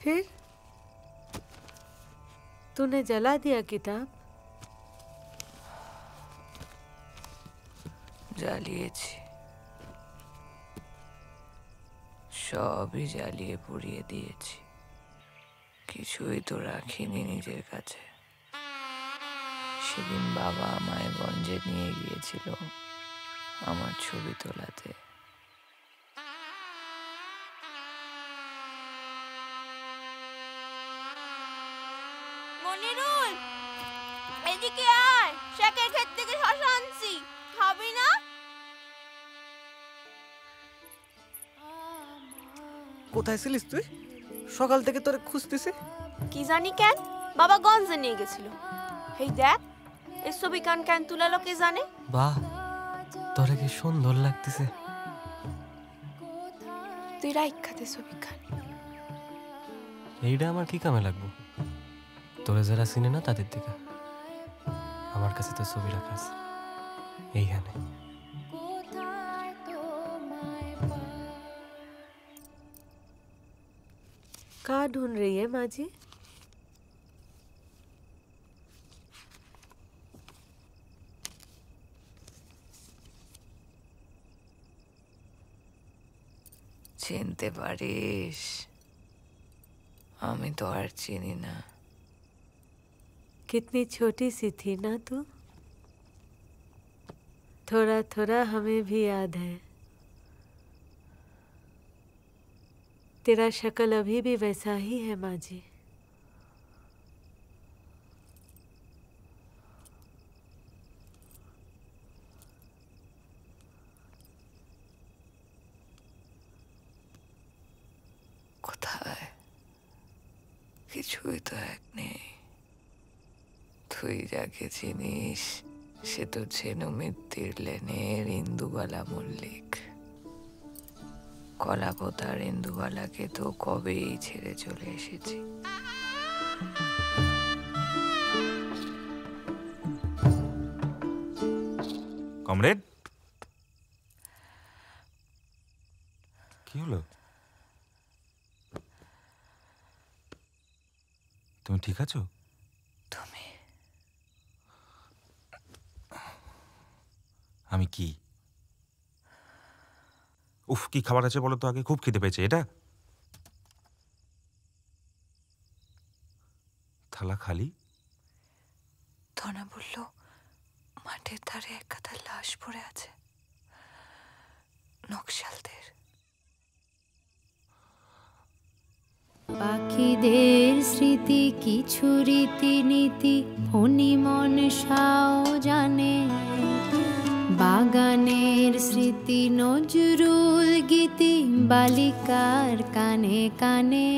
फिर तूने जला दिया किताब? জ্বালিয়েছি, সবই জ্বালিয়ে পুড়িয়ে দিয়েছি, কিছুই তো রাখিনি নিজের কাছে। সেদিন বাবা আমায় গঞ্জে নিয়ে গিয়েছিল আমার ছবি তোলাতে। মনিরুল, এদিকে আয়, শাকের ক্ষেত থেকে শশা আনছি, খাবি না? কোথায় ছিলিস তুই? সকাল থেকে তোরে খুঁজতেছি। কি জানি কেন বাবা গঞ্জে নিয়ে গেছিল। এই দেখ, এই ছবি কেন তুলালো কে জানে। বাহ, তোরে কি সুন্দর লাগতেছে। তুই রাইখাতে ছবি খান। এইটা আমার কি কামে লাগবো? তোরে যারা চিনে না তাদের দিকে। আমার কাছে তো ছবি রাখা আছে এইখানে। कहाँ ढूंढ रही है माँ जी? চিনতে পারিস? আমি তো আর চিনি না। कितनी छोटी सी थी ना तू? थोड़ा थोड़ा हमें भी याद है। तेरा शक्ल अभी भी वैसा ही है माँ जी। কোথায়? কিছুই তো এক নেই। তুই যাকে চিনিস সে তো ছেনু মিত্তির লেনের ইন্দুবালা মল্লিক। কলাপতার ইন্দুবালাকে তো কবেই ছেড়ে চলে এসেছি। কমরেড, কি হলো? তুমি ঠিক আছো? তুমি? আমি কি? উফ, কি খাবার আছে বলো তো আগে, খুব খিদে পেয়েছে। এটা থালা খালি। ধনা বলল মাঠের ধারে এক গাদা লাশ পড়ে আছে, নকশালদের। পাখিদের স্মৃতি কিছু রীতিনীতি ফণি মনসাও জানে, বাগানের স্মৃতি নজরুল গীতি বালিকার কানে কানে।